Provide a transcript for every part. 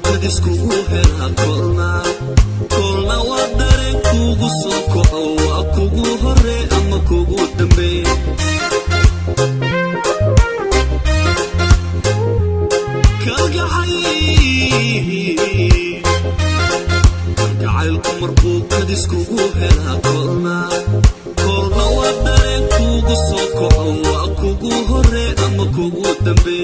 kadiskugu hela kolna waa dareen kugu soo kaco waa kugu hore ama kugu dambe kalgacaylku markuu kadiskugu hela kolna waa dareen kugu soo kaco waa kugu hore ama kugu dambe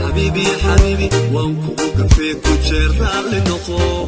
حبيبي حبيبي وانكو كفيك وجرى لنقو